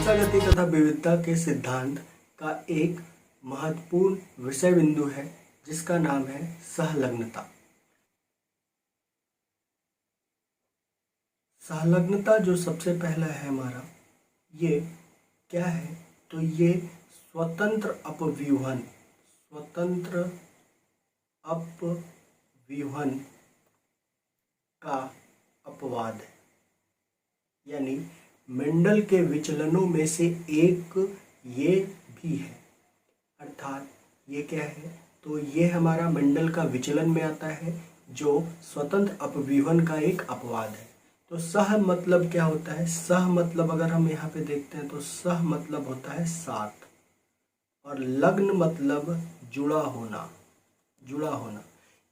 वंशागति तथा विविधता के सिद्धांत का एक महत्वपूर्ण विषय बिंदु है जिसका नाम है सहलग्नता। सहलग्नता जो सबसे पहला है हमारा, ये क्या है? तो ये स्वतंत्र अपव्यूहन का अपवाद है, यानी मेंडल के विचलनों में से एक ये भी है। अर्थात ये क्या है? तो ये हमारा मेंडल का विचलन में आता है जो स्वतंत्र अपव्यूहन का एक अपवाद है। तो सह मतलब क्या होता है? सह मतलब अगर हम यहाँ पे देखते हैं तो सह मतलब होता है साथ, और लग्न मतलब जुड़ा होना।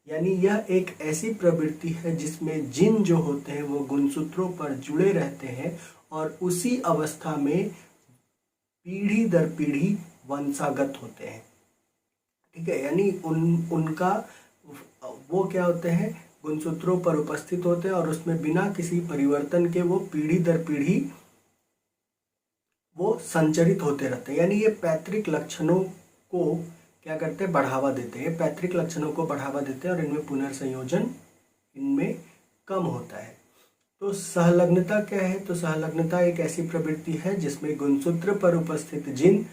यानी यह एक ऐसी प्रवृत्ति है जिसमें जिन जो होते हैं वो गुणसूत्रों पर जुड़े रहते हैं और उसी अवस्था में पीढ़ी दर पीढ़ी वंशागत होते हैं। ठीक है, यानी उनका वो क्या होते हैं? गुणसूत्रों पर उपस्थित होते हैं और उसमें बिना किसी परिवर्तन के वो पीढ़ी दर पीढ़ी वो संचरित होते रहते हैं। यानी ये पैतृक लक्षणों को क्या करते हैं? बढ़ावा देते हैं। पैतृक लक्षणों को बढ़ावा देते हैं और इनमें पुनर्संयोजन इनमें कम होता है। तो सहलग्नता क्या है? तो सहलग्नता एक ऐसी प्रवृत्ति है जिसमें गुणसूत्र पर उपस्थित जिन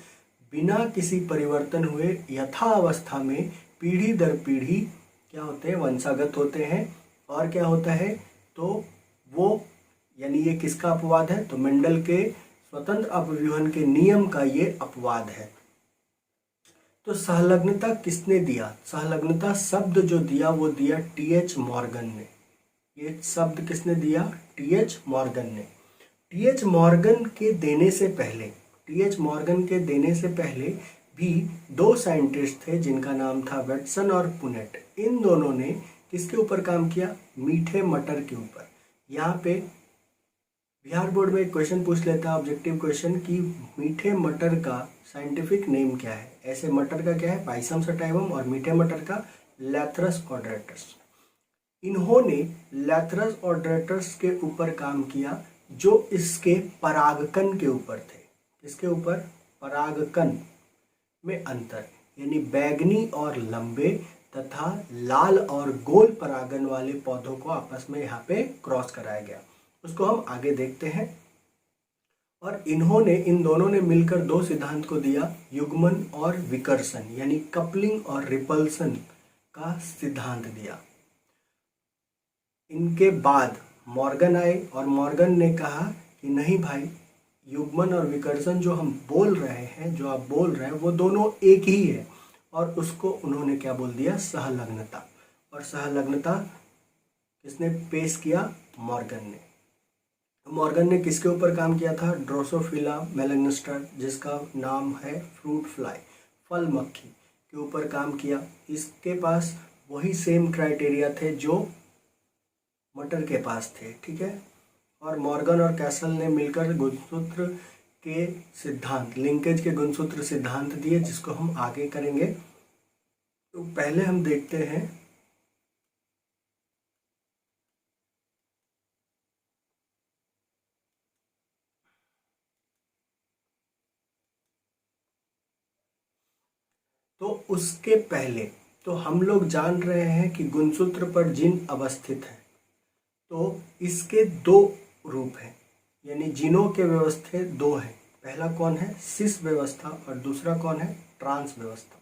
बिना किसी परिवर्तन हुए यथावस्था में पीढ़ी दर पीढ़ी क्या होते हैं? वंशागत होते हैं। और क्या होता है? तो वो यानी ये किसका अपवाद है? तो मेंडल के स्वतंत्र अपव्यूहन के नियम का ये अपवाद है। तो सहलग्नता किसने दिया? सहलग्नता शब्द जो दिया वो दिया टी.एच. मॉर्गन ने। ये शब्द किसने दिया? टी.एच. मॉर्गन ने। टी.एच. मॉर्गन के देने से पहले भी दो साइंटिस्ट थे जिनका नाम था वाटसन और पुनेट। इन दोनों ने किसके ऊपर काम किया? मीठे मटर के ऊपर। यहाँ पे बिहार बोर्ड में एक क्वेश्चन पूछ लेता है, ऑब्जेक्टिव क्वेश्चन, कि मीठे मटर का साइंटिफिक नेम क्या है? ऐसे मटर का क्या है? पाइसम सटाइवम, और मीठे मटर का लैथरस ऑड्रेटस। इन्होंने लैथरस ऑड्रेटस के ऊपर काम किया जो इसके परागकण के ऊपर थे। इसके ऊपर परागकण में अंतर, यानी बैगनी और लंबे तथा लाल और गोल परागन वाले पौधों को आपस में यहाँ पे क्रॉस कराया गया। उसको हम आगे देखते हैं। और इन दोनों ने मिलकर दो सिद्धांत को दिया, युग्मन और विकर्षण, यानी कपलिंग और रिपल्सन का सिद्धांत दिया। इनके बाद मॉर्गन आए और मॉर्गन ने कहा कि नहीं भाई, युग्मन और विकर्षण जो हम बोल रहे हैं, जो आप बोल रहे हैं, वो दोनों एक ही है। और उसको उन्होंने क्या बोल दिया? सहलग्नता। और सहलग्नता किसने पेश किया? मॉर्गन ने। मॉर्गन ने किसके ऊपर काम किया था? ड्रोसोफिला मेलैनिस्टर, जिसका नाम है फ्रूट फ्लाई, फल मक्खी, के ऊपर काम किया। इसके पास वही सेम क्राइटेरिया थे जो मटर के पास थे। ठीक है, और मॉर्गन और कैसल ने मिलकर गुणसूत्र के सिद्धांत, लिंकेज के गुणसूत्र सिद्धांत दिए, जिसको हम आगे करेंगे। तो पहले हम देखते हैं तो उसके पहले तो हम लोग जान रहे हैं कि गुणसूत्र पर जिन अवस्थित है तो इसके दो रूप हैं, यानी जिनों के व्यवस्था दो हैं। पहला कौन है? सिस व्यवस्था, और दूसरा कौन है? ट्रांस व्यवस्था।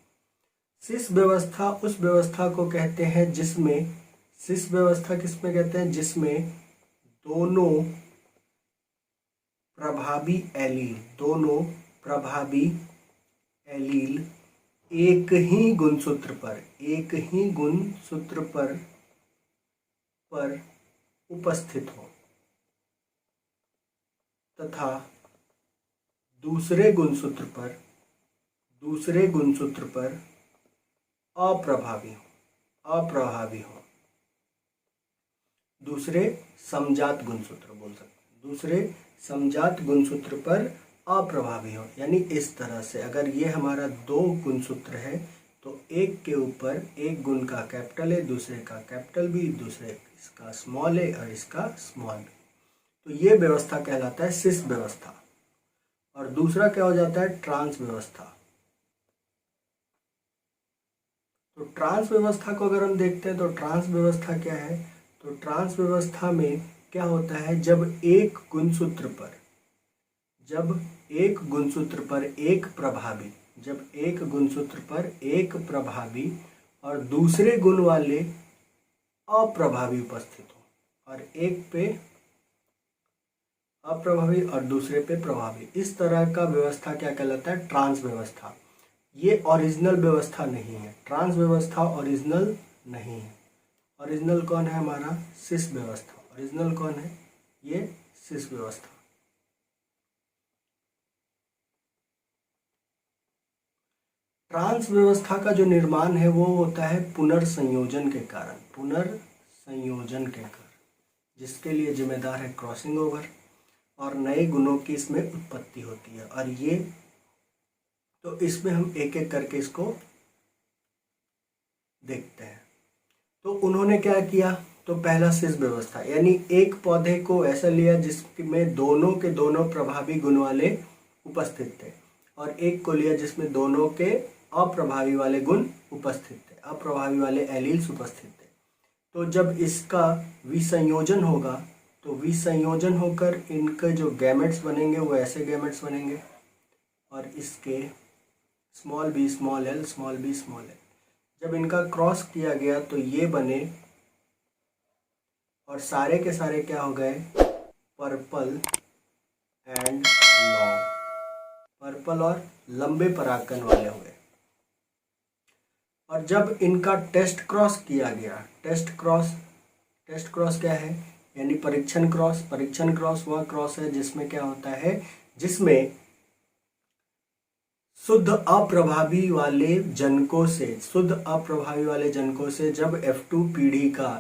सिस व्यवस्था उस व्यवस्था को कहते हैं जिसमें, सिस व्यवस्था किसमें कहते हैं? जिसमें दोनों प्रभावी एलील एक ही गुणसूत्र पर उपस्थित हो तथा दूसरे गुणसूत्र पर अप्रभावी हो। दूसरे समजात गुणसूत्र बोल सकते हैं, दूसरे समजात गुणसूत्र पर अप्रभावी हो। यानी इस तरह से अगर ये हमारा दो गुणसूत्र है तो एक के ऊपर एक गुण का कैपिटल ए, दूसरे का कैपिटल बी, दूसरे इसका स्मॉल ए और इसका स्मॉल बी, तो ये व्यवस्था कहलाता है सिस व्यवस्था। और दूसरा क्या हो जाता है, ट्रांस व्यवस्था। तो ट्रांस व्यवस्था को अगर हम देखते हैं तो ट्रांस व्यवस्था क्या है, तो ट्रांस व्यवस्था में क्या होता है, जब एक गुणसूत्र पर एक प्रभावी और दूसरे गुण वाले अप्रभावी उपस्थित हो, और एक पे अप्रभावी और दूसरे पे प्रभावी, इस तरह का व्यवस्था क्या कहलाता है, ट्रांस व्यवस्था। ये ओरिजिनल व्यवस्था नहीं है, ट्रांस व्यवस्था ओरिजिनल नहीं है। ओरिजिनल कौन है हमारा, सिस व्यवस्था। ओरिजिनल कौन है, ये सिस व्यवस्था। ट्रांस व्यवस्था का जो निर्माण है वो होता है पुनर्संयोजन के कारण, जिसके लिए जिम्मेदार है क्रॉसिंग ओवर, और नए गुणों की इसमें उत्पत्ति होती है। और ये तो इसमें हम एक एक करके इसको देखते हैं। तो उन्होंने क्या किया, तो पहला सिस व्यवस्था, यानी एक पौधे को ऐसा लिया जिसमें दोनों के दोनों प्रभावी गुण वाले उपस्थित थे, और एक को लिया जिसमें दोनों के अप्रभावी वाले गुण उपस्थित थे, अप्रभावी वाले एलील्स उपस्थित थे। तो जब इसका विसंयोजन होगा, तो विसंयोजन होकर इनके जो गैमेट्स बनेंगे वो ऐसे गैमेट्स बनेंगे, और इसके small B small L, small B small l, जब इनका क्रॉस किया गया तो ये बने, और सारे के सारे क्या हो गए, पर्पल एंड लॉन्ग, पर्पल और लंबे परागकण वाले हुए। और जब इनका टेस्ट क्रॉस किया गया, टेस्ट क्रॉस क्या है, यानी परीक्षण क्रॉस वह क्रॉस है जिसमें क्या होता है, जिसमें शुद्ध अप्रभावी वाले जनकों से जब F2 पीढ़ी का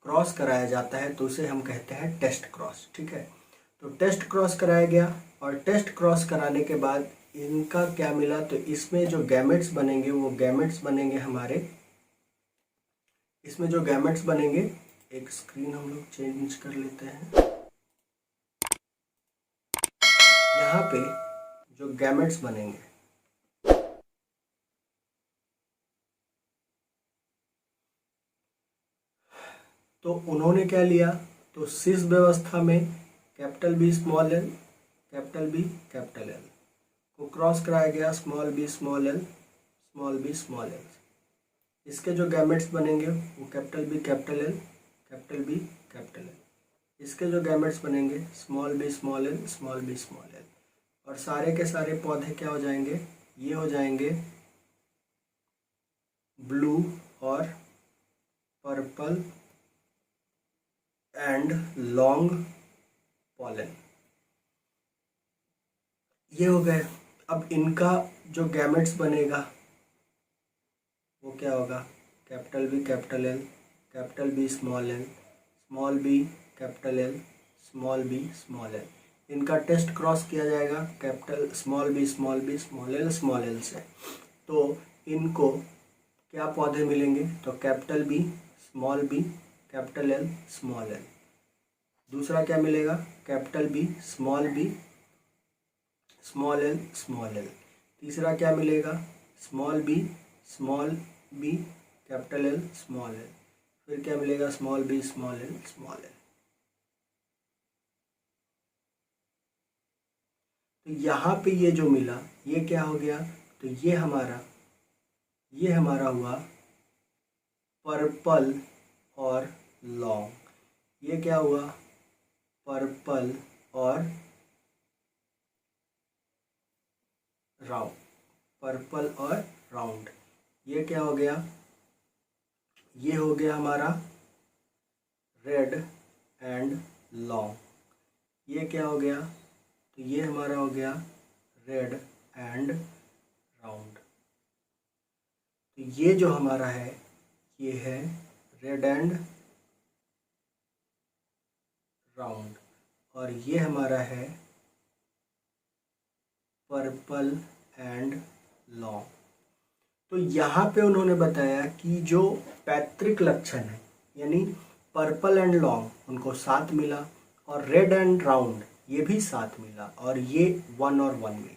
क्रॉस कराया जाता है तो उसे हम कहते हैं टेस्ट क्रॉस। ठीक है, तो टेस्ट क्रॉस कराया गया, और टेस्ट क्रॉस कराने के बाद इनका क्या मिला, तो इसमें जो गैमेट्स बनेंगे वो गैमेट्स बनेंगे हमारे, इसमें जो गैमेट्स बनेंगे, एक स्क्रीन हम लोग चेंज कर लेते हैं, यहाँ पे जो गैमेट्स बनेंगे, तो उन्होंने क्या लिया, तो सिस व्यवस्था में capital B small l, capital B capital L को क्रॉस कराया गया, small B small L, small B small l. इसके जो गैमेट्स बनेंगे वो capital B capital L, capital B capital L. इसके जो गैमेट्स बनेंगे small B small L, small B small l. और सारे के सारे पौधे क्या हो जाएंगे, ये हो जाएंगे ब्लू और पर्पल एंड लॉन्ग पॉलन, ये हो गए। अब इनका जो गैमेट्स बनेगा वो क्या होगा, capital B capital L, capital B small L, small b capital L, small B small l. इनका टेस्ट क्रॉस किया जाएगा capital small B small B small l से, तो इनको क्या पौधे मिलेंगे, तो capital B small b capital L small l. दूसरा क्या मिलेगा, capital B small L small l. तीसरा क्या मिलेगा, small b capital L small L. फिर क्या मिलेगा, small B small L small L. तो यहाँ पे ये जो मिला ये क्या हो गया, तो ये हमारा हुआ पर्पल और लॉन्ग। ये क्या हुआ, पर्पल और राउंड। ये क्या हो गया, ये हो गया हमारा रेड एंड लॉन्ग। ये क्या हो गया, तो ये हमारा हो गया रेड एंड राउंड। तो ये जो हमारा है ये है रेड एंड राउंड, और ये हमारा है पर्पल एंड लॉन्ग। तो यहाँ पे उन्होंने बताया कि जो पैतृक लक्षण है, यानी पर्पल एंड लॉन्ग उनको 7 मिला, और रेड एंड राउंड ये भी 7 मिला और ये 1 और 1 मिले।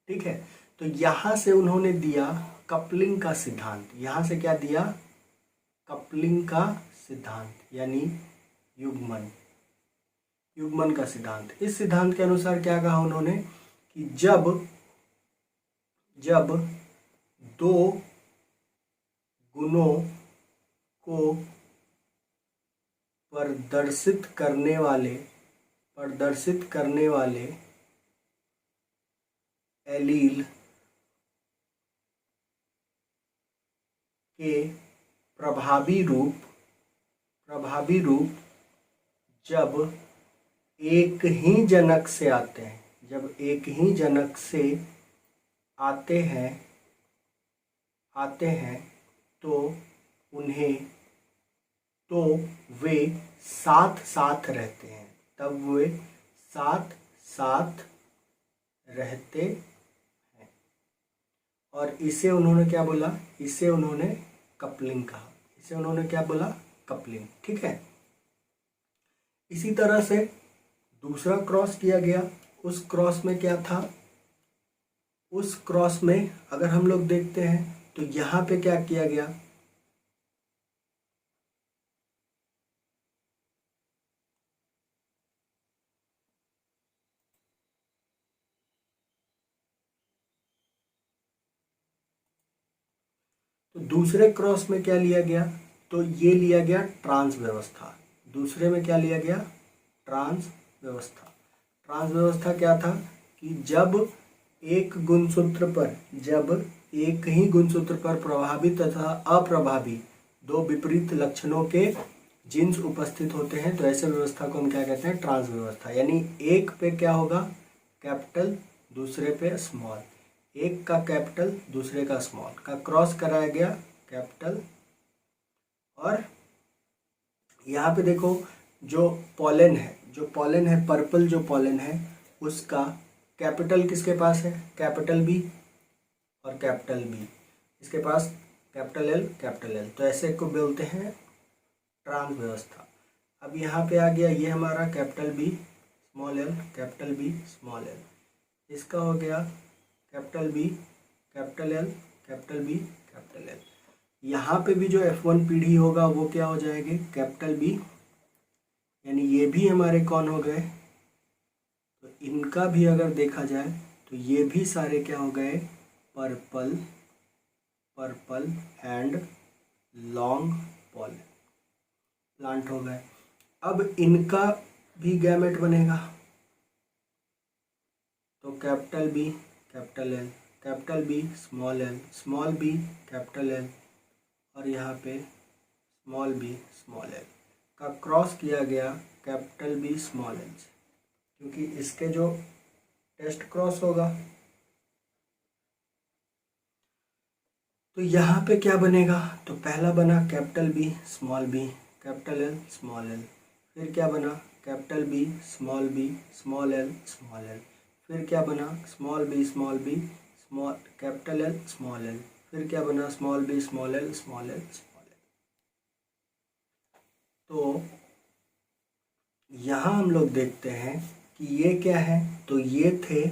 ठीक है, तो यहाँ से उन्होंने दिया कपलिंग का सिद्धांत। यहाँ से क्या दिया? कपलिंग का सिद्धांत यानी युग्मन, युग्मन का सिद्धांत। इस सिद्धांत के अनुसार क्या कहा उन्होंने कि जब दो गुणों को प्रदर्शित करने वाले एलील के प्रभावी रूप जब एक ही जनक से आते हैं, तो वे साथ साथ रहते हैं, और इसे उन्होंने क्या बोला? इसे उन्होंने कपलिंग कहा। इसे उन्होंने क्या बोला? कपलिंग। ठीक है, इसी तरह से दूसरा क्रॉस किया गया। उस क्रॉस में क्या था? उस क्रॉस में अगर हम लोग देखते हैं तो यहाँ पे क्या किया गया? तो दूसरे क्रॉस में क्या लिया गया? तो ये लिया गया ट्रांस व्यवस्था। दूसरे में क्या लिया गया? ट्रांस व्यवस्था। ट्रांस व्यवस्था क्या था कि जब एक ही गुणसूत्र पर प्रभावी तथा अप्रभावी दो विपरीत लक्षणों के जीन्स उपस्थित होते हैं तो ऐसे व्यवस्था को हम क्या कहते हैं? ट्रांस व्यवस्था। यानी एक पे क्या होगा? कैपिटल, दूसरे पे स्मॉल। एक का कैपिटल, दूसरे का स्मॉल का क्रॉस कराया गया कैपिटल। और यहाँ पे देखो जो पॉलन है पर्पल जो पॉलन है उसका कैपिटल किसके पास है? कैपिटल बी और कैपिटल बी, इसके पास कैपिटल एल। तो ऐसे को बोलते हैं ट्रांस व्यवस्था। अब यहाँ पे आ गया ये हमारा capital B small l, capital B small l. इसका हो गया capital B capital L, capital B capital L. यहाँ पे भी जो F1 पीढ़ी होगा वो क्या हो जाएगी? Capital B. यानी ये भी हमारे कौन हो गए? तो इनका भी अगर देखा जाए तो ये भी सारे क्या हो गए? Purple and long pollen plant हो गए। अब इनका भी गैमेट बनेगा तो capital B capital L, capital B small L, small b capital L और यहाँ पे स्मॉल बी स्मॉल एल का क्रॉस किया गया कैपिटल बी स्मॉल एल से, क्योंकि इसके जो टेस्ट क्रॉस होगा तो यहाँ पे क्या बनेगा? तो पहला बना capital B capital L small L. फिर क्या बना? Capital B small L small L. फिर क्या बना? Small B small capital L small L. फिर क्या बना? Small B small L small L small L. तो यहाँ हम लोग देखते हैं कि ये क्या है? तो ये थे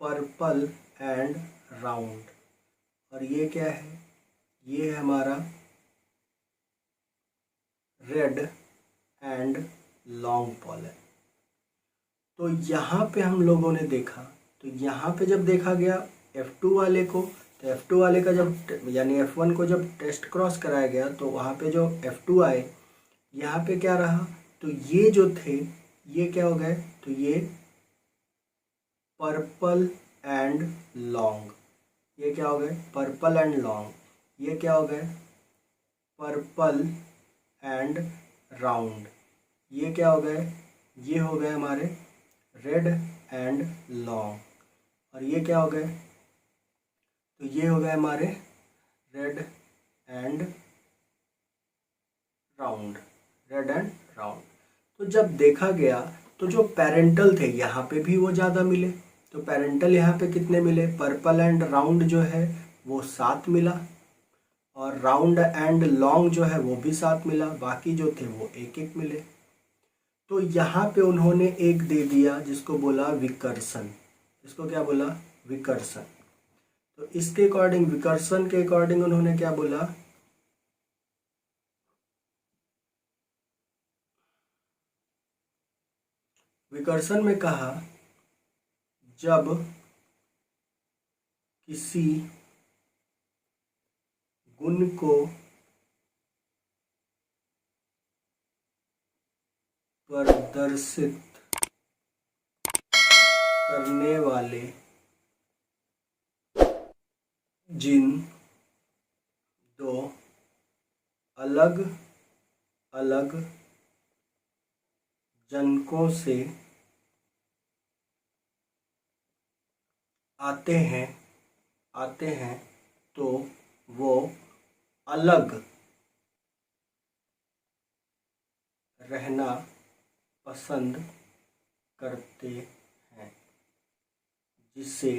पर्पल एंड राउंड, और ये क्या है? ये है हमारा रेड एंड लॉन्ग पॉलन। तो यहाँ पे हम लोगों ने देखा, तो यहाँ पे जब देखा गया F2 वाले को, तो F2 वाले का जब यानी F1 को जब टेस्ट क्रॉस कराया गया तो वहाँ पे जो F2 आए, यहाँ पे क्या रहा? तो ये जो थे ये क्या हो गए? तो ये पर्पल एंड लॉन्ग, ये क्या हो गए? Purple and long. ये क्या हो गए? Purple and round. ये क्या हो गए? ये हो गए हमारे रेड एंड लॉन्ग। और ये क्या हो गए? तो ये हो गए हमारे red and round, red and round. तो जब देखा गया तो जो पेरेंटल थे यहाँ पे भी वो ज़्यादा मिले। तो पेरेंटल यहाँ पे कितने मिले? पर्पल एंड राउंड जो है वो 7 मिला, और राउंड एंड लॉन्ग जो है वो भी 7 मिला। बाकी जो थे वो 1-1 मिले। तो यहाँ पे उन्होंने एक दे दिया जिसको बोला विकर्षण। इसको क्या बोला? विकर्षण। तो इसके अकॉर्डिंग, विकर्षण के अकॉर्डिंग उन्होंने क्या बोला? विकर्षण में कहा जब किसी गुण को प्रदर्शित करने वाले जिन दो अलग अलग जनकों से आते हैं तो वो अलग रहना पसंद करते हैं, जिसे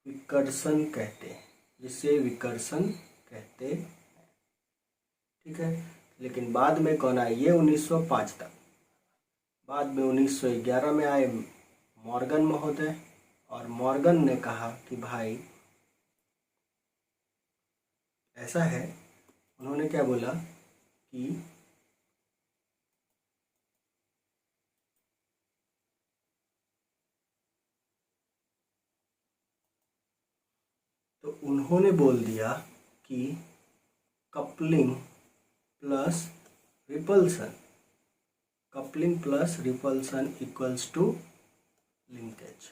विकर्षण कहते हैं, जिसे विकर्षण कहते हैं। ठीक है। लेकिन बाद में कौन आए? ये 1905 तक। बाद में 1911 में आए मॉर्गन महोदय, और मॉर्गन ने कहा कि भाई ऐसा है, उन्होंने क्या बोला कि तो उन्होंने बोल दिया कि coupling plus repulsion, coupling plus repulsion equals to linkage,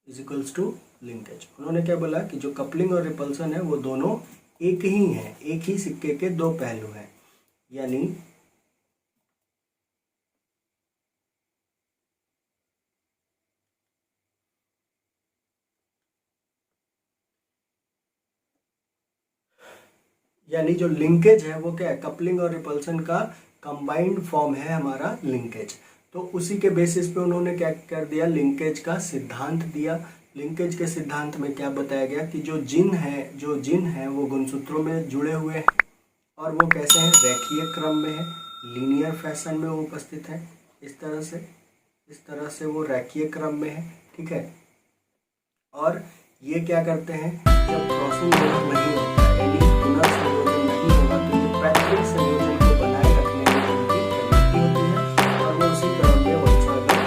is equals to linkage. उन्होंने क्या बोला कि जो कपलिंग और रिपल्सन है वो दोनों एक ही हैं, एक ही सिक्के के दो पहलू हैं। यानी जो लिंकेज है वो क्या है? कपलिंग और रिपल्सन का कंबाइंड फॉर्म है हमारा लिंकेज। तो उसी के बेसिस पे उन्होंने क्या कर दिया? लिंकेज का सिद्धांत दिया। लिंकेज के सिद्धांत में क्या बताया गया कि जो जिन है वो गुणसूत्रों में जुड़े हुए हैं, और वो कैसे हैं? रेखीय क्रम में है, लीनियर फैशन में वो उपस्थित है। इस तरह से वो रेखीय क्रम में है। ठीक है। और ये क्या करते हैं? जब क्रॉसिंग ओवर नहीं होता, यानी पुनर्संयोजन नहीं होगा, तो ये पैट्रिक संयोजन को बनाए रखने में उनकी प्रवृत्ति होती है, और वो उसी क्रम में वंशावली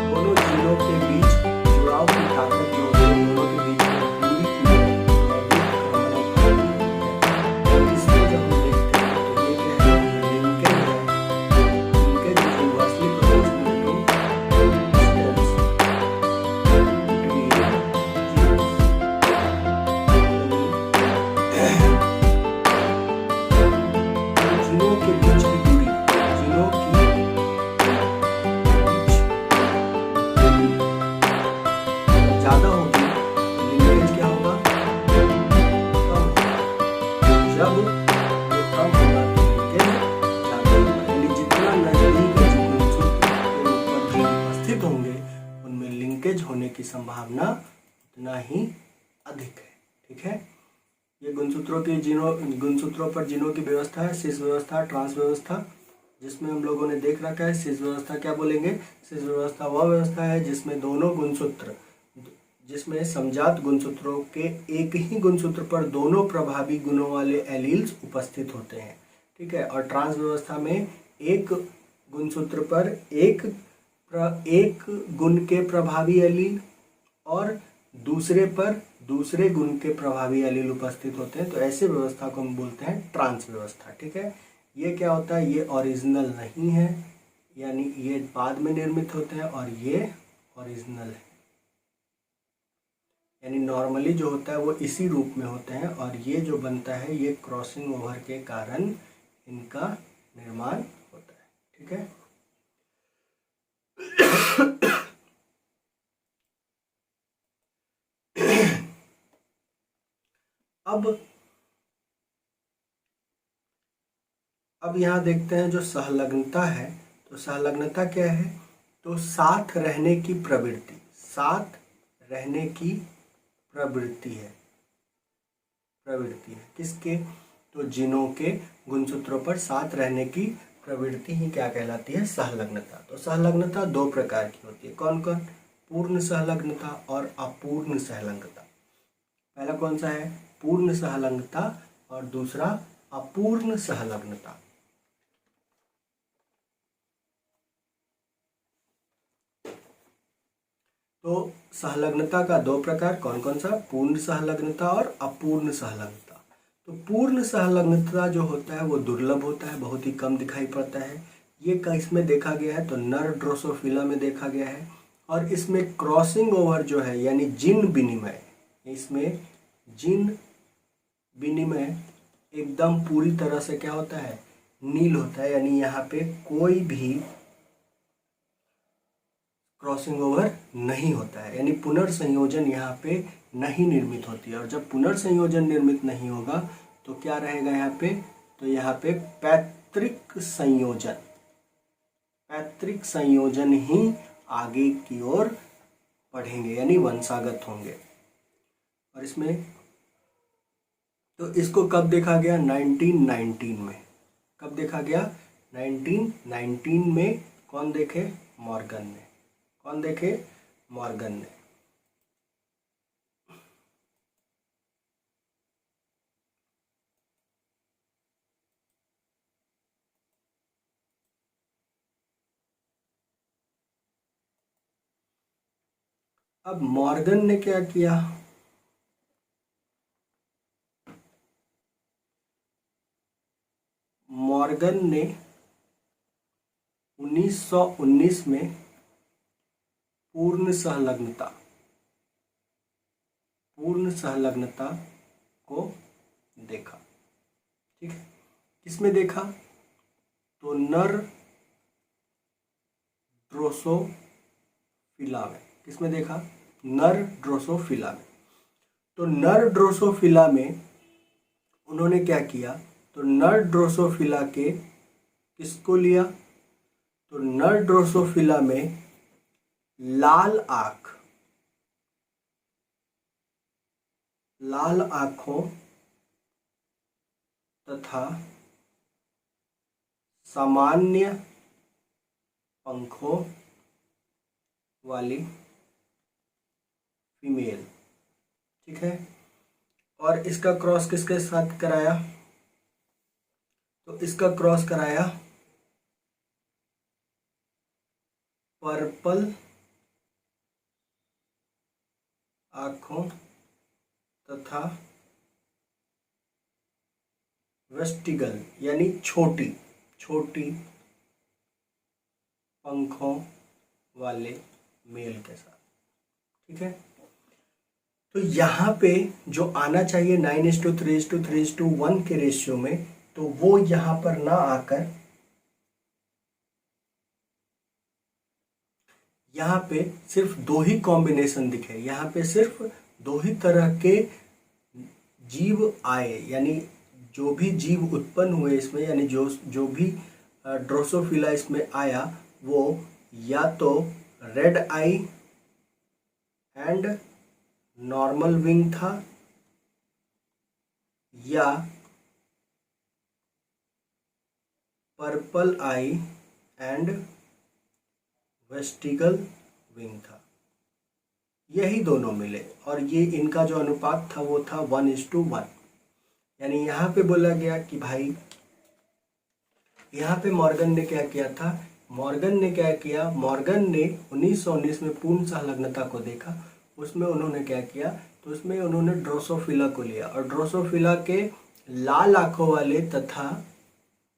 दोनों जीनों के बीच जुड़ाव की ताकत जो होती है, दोनों के बीच में दूरी की इसको जब हम देखते हैं तो ये क्या है? लिंकेज है। Linkage is inversely proportional to distance between जीनों के बीच की दूरी, जीनों की ज्यादा होगी, लिंकेज क्या होगा? कम। जब ये कम होगा तो लिंकेज ज्यादा होगा। यानी जितना नजदीक गुणसूत्र के ऊपर जीन उपस्थित होंगे, उनमें लिंकेज होने की संभावना उतना ही अधिक है। ठीक है। ये गुणसूत्रों पर जीनों की व्यवस्था है, सिस व्यवस्था, ट्रांस व्यवस्था, जिसमें हम लोगों ने देख रखा है। सिस व्यवस्था क्या बोलेंगे? सिस व्यवस्था वह व्यवस्था है जिसमें दोनों गुणसूत्र, जिसमें समजात गुणसूत्रों के एक ही गुणसूत्र पर दोनों प्रभावी गुणों वाले एलील्स उपस्थित होते हैं। ठीक है। और ट्रांस व्यवस्था में एक गुणसूत्र पर एक गुण के प्रभावी एलील और दूसरे पर दूसरे गुण के प्रभावी एलील उपस्थित होते हैं। तो ऐसे व्यवस्था को हम बोलते हैं ट्रांस व्यवस्था। ठीक है। ये क्या होता है? ये ओरिजिनल नहीं है, यानी ये बाद में निर्मित होते हैं, और ये ओरिजिनल है। यानी नॉर्मली जो होता है वो इसी रूप में होते हैं, और ये जो बनता है ये क्रॉसिंग ओवर के कारण इनका निर्माण होता है। ठीक है। अब यहाँ देखते हैं जो सहलग्नता है। तो सहलग्नता क्या है? तो साथ रहने की प्रवृत्ति, साथ रहने की प्रवृत्ति है किसके? तो जिनों के गुणसूत्रों पर साथ रहने की प्रवृत्ति ही क्या कहलाती है? सहलग्नता। तो सहलग्नता दो प्रकार की होती है। कौन कौन? पूर्ण सहलग्नता और अपूर्ण सहलग्नता। पहला कौन सा है? पूर्ण सहलग्नता और दूसरा अपूर्ण सहलग्नता। तो सहलग्नता का दो प्रकार कौन कौन सा? पूर्ण सहलग्नता और अपूर्ण सहलग्नता। तो पूर्ण सहलग्नता जो होता है वो दुर्लभ होता है, बहुत ही कम दिखाई पड़ता है। ये इसमें देखा गया है तो नर ड्रोसोफिला में देखा गया है। और इसमें क्रॉसिंग ओवर जो है यानी जीन विनिमय, इसमें जीन विनिमय एकदम पूरी तरह से क्या होता है? नील होता है, यानी यहाँ पे कोई भी क्रॉसिंग ओवर नहीं होता है, यानी पुनर्संयोजन यहाँ पे नहीं निर्मित होती है। और जब पुनर्संयोजन निर्मित नहीं होगा तो क्या रहेगा यहाँ पे? तो यहाँ पे पैतृक संयोजन ही आगे की ओर बढ़ेंगे, यानी वंशागत होंगे। और इसमें तो इसको कब देखा गया? 1919 में। कब देखा गया? 1919 में। कौन देखे? मॉर्गन ने। कौन देखे? मॉर्गन ने। अब मॉर्गन ने क्या किया? मॉर्गन ने 1919 में पूर्ण सहलग्नता को देखा। ठीक है, किसमें देखा? तो नर ड्रोसोफिला में। किसमें देखा? नर ड्रोसोफिला में। तो नर ड्रोसोफिला में उन्होंने क्या किया? तो नर ड्रोसोफिला के किसको लिया? तो नर ड्रोसोफिला में लाल आँखों तथा सामान्य पंखों वाली फीमेल। ठीक है, और इसका क्रॉस किसके साथ कराया? तो इसका क्रॉस कराया पर्पल आँखों तथा वेस्टिगल यानी छोटी पंखों वाले मेल के साथ। ठीक है, तो यहाँ पे जो आना चाहिए 9:3:3:1 के रेशियो में, तो वो यहाँ पर ना आकर यहाँ पे सिर्फ दो ही कॉम्बिनेशन दिखे। यहाँ पे सिर्फ दो ही तरह के जीव आए, यानी जो भी जीव उत्पन्न हुए इसमें, यानी जो भी ड्रोसोफिला इसमें आया वो या तो red I and normal wing था या पर्पल आई एंड वेस्टिगल विंग था। यही दोनों मिले और ये इनका जो अनुपात था वो था 1:1। यानी यहाँ पे बोला गया कि भाई, यहाँ पे मॉर्गन ने क्या किया था? मॉर्गन ने 1919 में पूर्ण सहलग्नता को देखा। उसमें उन्होंने क्या किया? तो उसमें उन्होंने ड्रोसोफिला को लिया और ड्रोसोफिला के लाल आंखों वाले तथा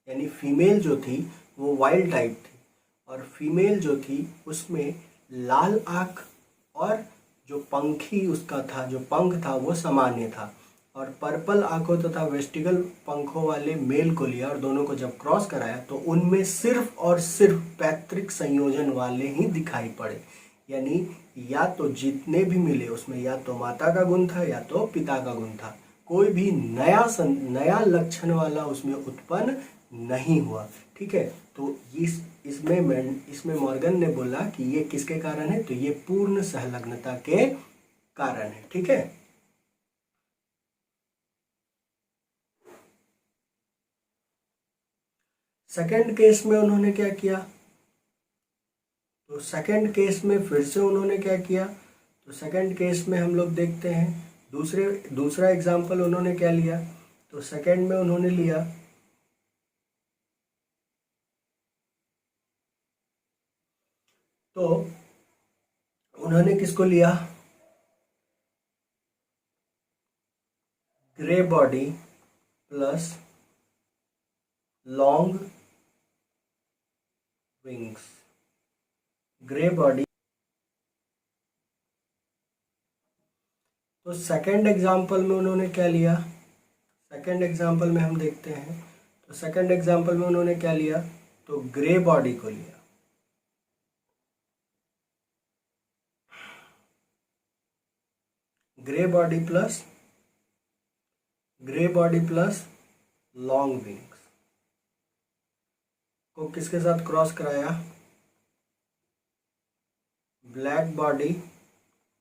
यानी फीमेल जो थी वो वाइल्ड टाइप थी, और फीमेल जो थी उसमें लाल आँख और जो पंखी उसका था, जो पंख था वो सामान्य था, और पर्पल आंखों तथा वेस्टिगल पंखों वाले मेल को लिया और दोनों को जब क्रॉस कराया तो उनमें सिर्फ और सिर्फ पैतृक संयोजन वाले ही दिखाई पड़े। यानी या तो जितने भी मिले उसमें या तो माता का गुण था या तो पिता का गुण था, कोई भी नया लक्षण वाला उसमें उत्पन्न नहीं हुआ। ठीक है, तो इसमें मॉर्गन ने बोला कि ये किसके कारण है? तो ये पूर्ण सहलग्नता के कारण है। ठीक है, सेकंड केस में उन्होंने क्या किया, तो सेकंड केस में फिर से उन्होंने क्या किया, तो सेकंड केस में हम लोग देखते हैं दूसरा एग्जाम्पल उन्होंने क्या लिया, तो सेकंड में उन्होंने लिया तो उन्होंने किसको लिया, grey body plus long wings, grey body. तो सेकंड एग्जाम्पल में उन्होंने क्या लिया, सेकंड एग्जाम्पल में हम देखते हैं, तो सेकंड एग्जाम्पल में उन्होंने क्या लिया, तो ग्रे बॉडी को लिया, grey body plus long wings को किसके साथ क्रॉस कराया, black body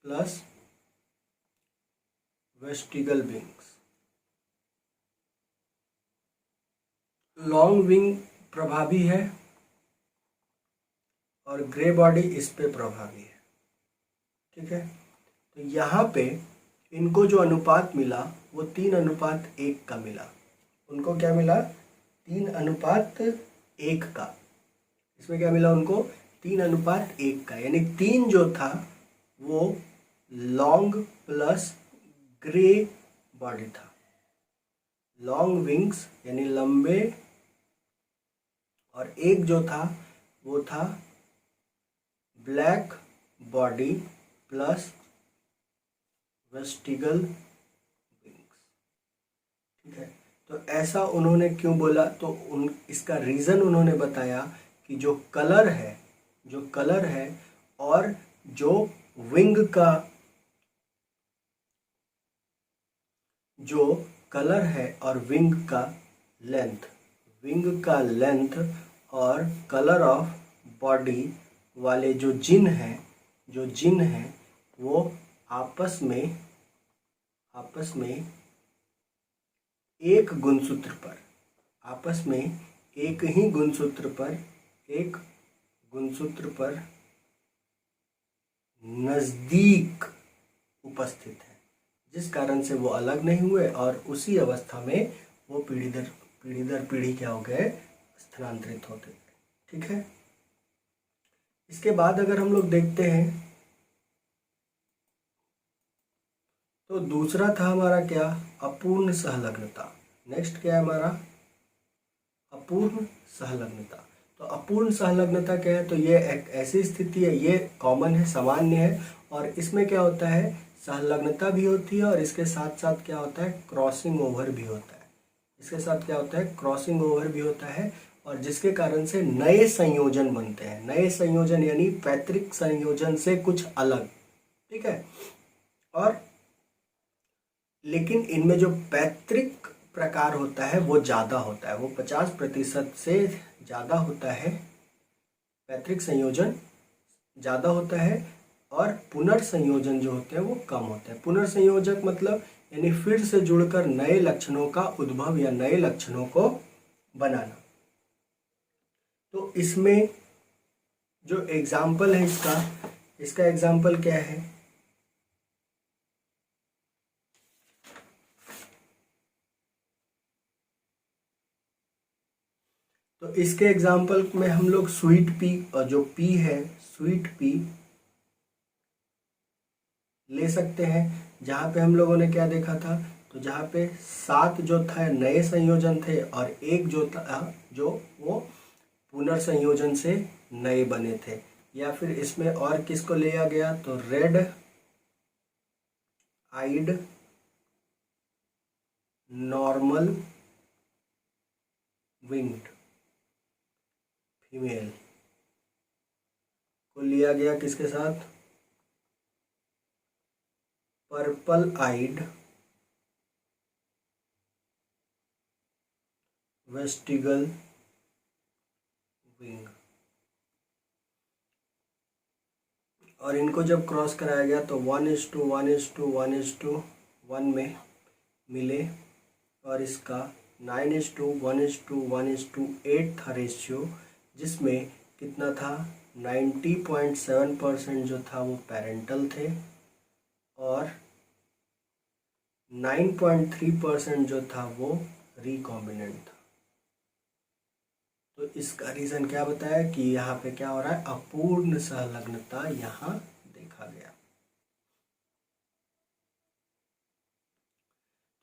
plus vestigial wings. Long wing प्रभावी है और ग्रे बॉडी इस पे प्रभावी है, ठीक है। तो यहाँ पे इनको जो अनुपात मिला वो 3:1 का मिला, उनको क्या मिला, 3:1 का, इसमें क्या मिला उनको, 3:1 का, यानी 3 जो था वो लॉन्ग प्लस ग्रे बॉडी था, लॉन्ग विंग्स यानी लंबे, और एक जो था वो था black body plus vestigial wings, ठीक है। तो ऐसा उन्होंने क्यों बोला, तो इसका रीज़न उन्होंने बताया कि जो कलर है और जो विंग का जो कलर है और विंग का लेंथ और कलर ऑफ बॉडी वाले जो जिन हैं वो आपस में एक ही गुणसूत्र पर नज़दीक उपस्थित है, जिस कारण से वो अलग नहीं हुए और उसी अवस्था में वो पीढ़ी दर पीढ़ी क्या हो गए, स्थानांतरित होते गए, ठीक है। इसके बाद अगर हम लोग देखते हैं तो दूसरा था हमारा क्या, अपूर्ण सहलग्नता। नेक्स्ट क्या है हमारा, अपूर्ण सहलग्नता। तो अपूर्ण सहलग्नता क्या है, तो ये एक ऐसी स्थिति है, ये कॉमन है, सामान्य है, और इसमें क्या होता है, सहलग्नता भी होती है और इसके साथ साथ क्या होता है, क्रॉसिंग ओवर भी होता है, इसके साथ क्या होता है, क्रॉसिंग ओवर भी होता है, और जिसके कारण से नए संयोजन बनते हैं, नए संयोजन यानी पैतृक संयोजन से कुछ अलग, ठीक है। और लेकिन इनमें जो पैतृक प्रकार होता है वो ज़्यादा होता है, वो 50% से ज़्यादा होता है, पैतृक संयोजन ज़्यादा होता है, और पुनर्संयोजन जो होते हैं वो कम होते हैं। पुनर्संयोजक मतलब यानी फिर से जुड़कर नए लक्षणों का उद्भव या नए लक्षणों को बनाना। तो इसमें जो एग्जाम्पल है इसका एग्जाम्पल क्या है, तो इसके एग्जाम्पल में हम लोग स्वीट पी, और जो पी है स्वीट पी ले सकते हैं, जहाँ पे हम लोगों ने क्या देखा था, तो जहाँ पे 7 जो था नए संयोजन थे और एक जो था जो वो पुनर्संयोजन से नए बने थे। या फिर इसमें और किसको लिया गया, तो red eyed normal winged female को लिया गया, किसके साथ, पर्पल आइड वेस्टिगल विंग, और इनको जब क्रॉस कराया गया तो 1:1:1:1 में मिले, और इसका 9:1:1:8 था रेशियो, जिसमें कितना था 90.7% जो था वो पेरेंटल थे और 9.3% जो था वो रिकॉम्बिनेंट था। तो इसका रीज़न क्या बताया कि यहाँ पे क्या हो रहा है, अपूर्ण संलग्नता यहाँ देखा गया।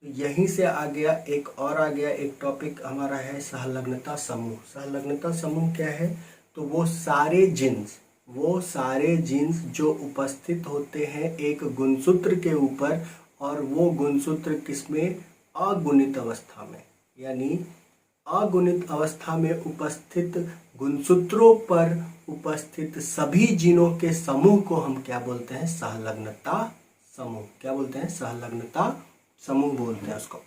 तो यहीं से आ गया एक टॉपिक हमारा है सहलग्नता समूह। सहलग्नता समूह क्या है, तो वो सारे जीन्स जो उपस्थित होते हैं एक गुणसूत्र के ऊपर, और वो गुणसूत्र किसमें, अगुणित अवस्था में, यानी अगुणित अवस्था में उपस्थित गुणसूत्रों पर उपस्थित सभी जीनों के समूह को हम क्या बोलते हैं, सहलग्नता समूह। क्या बोलते हैं, सहलग्नता समूह बोलते हैं उसको।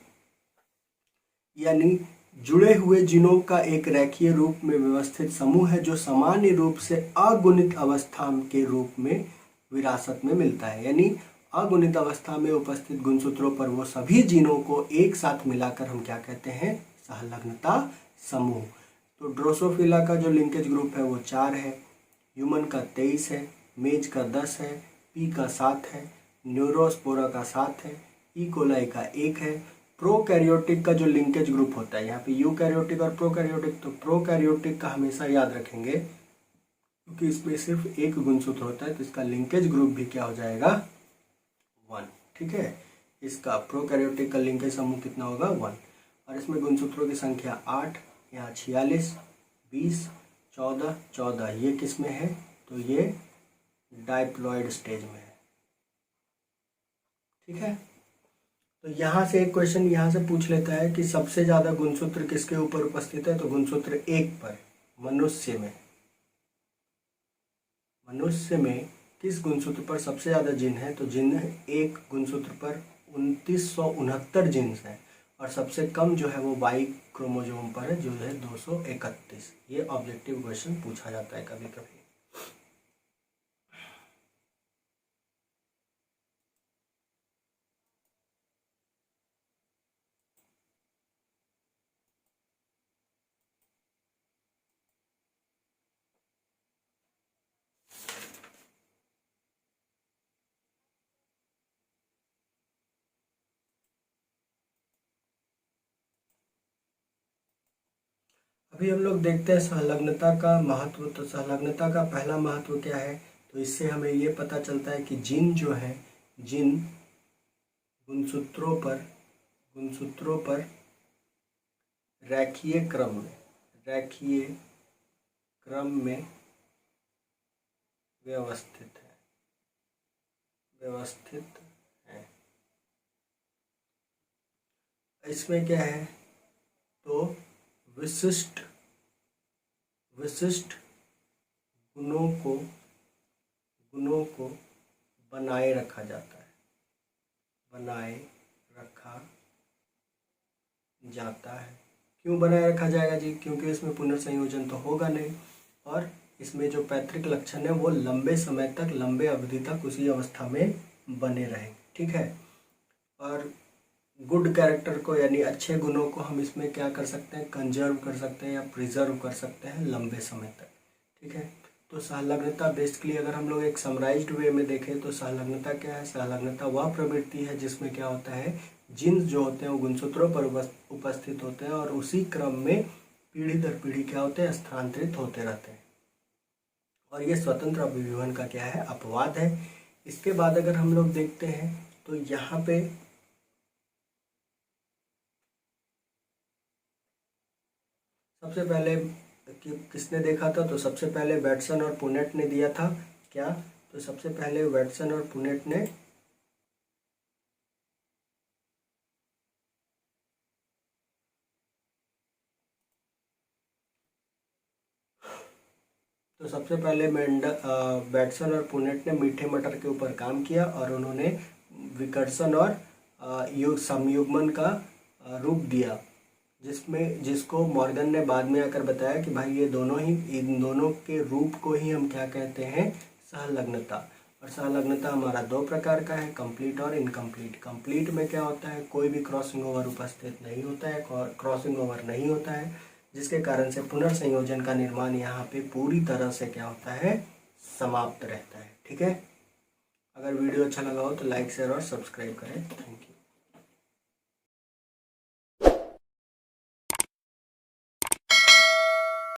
यानी जुड़े हुए जीनों का एक रेखीय रूप में व्यवस्थित समूह है जो सामान्य रूप से अगुणित अवस्था के रूप में विरासत में मिलता है। यानी अगुणित अवस्था में उपस्थित गुणसूत्रों पर वो सभी जीनों को एक साथ मिलाकर हम क्या कहते हैं, सहलग्नता समूह। तो ड्रोसोफिला का जो लिंकेज ग्रुप है वो 4 है, ह्यूमन का 23 है, मेज का 10 है, पी का 7 है, न्यूरोस्पोरा का 7 है, ई कोलाई का 1 है। प्रोकैरियोटिक का जो लिंकेज ग्रुप होता है, यहाँ पे यूकैरियोटिक और प्रोकैरियोटिक, तो प्रोकैरियोटिक का हमेशा याद रखेंगे क्योंकि इसमें सिर्फ एक गुणसूत्र होता है, तो इसका लिंकेज ग्रुप भी क्या हो जाएगा, 1। ठीक है, इसका प्रोकैरियोटिक का लिंकेज समूह कितना होगा, 1। और इसमें गुणसूत्रों की संख्या 8, यहाँ 46, 20, 14 ये किस में है, तो ये डाइप्लॉइड स्टेज में है। ठीक है, तो यहाँ से एक क्वेश्चन यहाँ से पूछ लेता है कि सबसे ज़्यादा गुणसूत्र किसके ऊपर उपस्थित है, तो गुणसूत्र 1 पर, मनुष्य में किस गुणसूत्र पर सबसे ज़्यादा जिन है, तो जिन एक गुणसूत्र पर 2969 जीन्स हैं, और सबसे कम जो है वो वाई क्रोमोसोम पर है जो है 231। ये ऑब्जेक्टिव क्वेश्चन पूछा जाता है कभी कभी। अभी हम लोग देखते हैं संलग्नता का महत्व। तो संलग्नता का पहला महत्व क्या है, तो इससे हमें ये पता चलता है कि जिन जो है, जिन गुणसूत्रों पर रेखीय क्रम में व्यवस्थित है। इसमें क्या है, तो विशिष्ट गुणों को बनाए रखा जाता है, क्यों बनाए रखा जाएगा जी, क्योंकि इसमें पुनर्संयोजन तो होगा नहीं, और इसमें जो पैतृक लक्षण है वो लंबे समय तक, लंबे अवधि तक उसी अवस्था में बने रहेंगे। ठीक है, और गुड कैरेक्टर को यानी अच्छे गुणों को हम इसमें क्या कर सकते हैं, कंजर्व कर सकते हैं या प्रिजर्व कर सकते हैं लंबे समय तक। ठीक है, तो सहलग्नता बेसिकली अगर हम लोग एक समराइज्ड वे में देखें तो सहलग्नता क्या है, सहलग्नता वह प्रवृत्ति है जिसमें क्या होता है, जीन्स जो होते हैं वो गुणसूत्रों पर उपस्थित होते हैं और उसी क्रम में पीढ़ी दर पीढ़ी क्या होते हैं, स्थानांतरित होते रहते हैं, और ये स्वतंत्र अभिविहन का क्या है, अपवाद है। इसके बाद अगर हम लोग देखते हैं तो यहाँ पे सबसे पहले किसने देखा था, तो सबसे पहले वैटसन और पुनेट ने दिया था क्या, तो सबसे पहले वैटसन और पुनेट ने वैटसन और पुनेट ने मीठे मटर के ऊपर काम किया, और उन्होंने विकर्षण और संयुग्मन का रूप दिया, जिसको मॉर्गन ने बाद में आकर बताया कि भाई इन दोनों के रूप को ही हम क्या कहते हैं, सहलग्नता। और संलग्नता हमारा दो प्रकार का है, कंप्लीट और इनकम्प्लीट। कंप्लीट में क्या होता है, कोई भी क्रॉसिंग ओवर उपस्थित नहीं होता है, क्रॉसिंग ओवर नहीं होता है, जिसके कारण से पुनर्संयोजन का निर्माण यहाँ पे पूरी तरह से क्या होता है, समाप्त रहता है। ठीक है, अगर वीडियो अच्छा लगा हो तो लाइक शेयर और सब्सक्राइब करें। Thank you.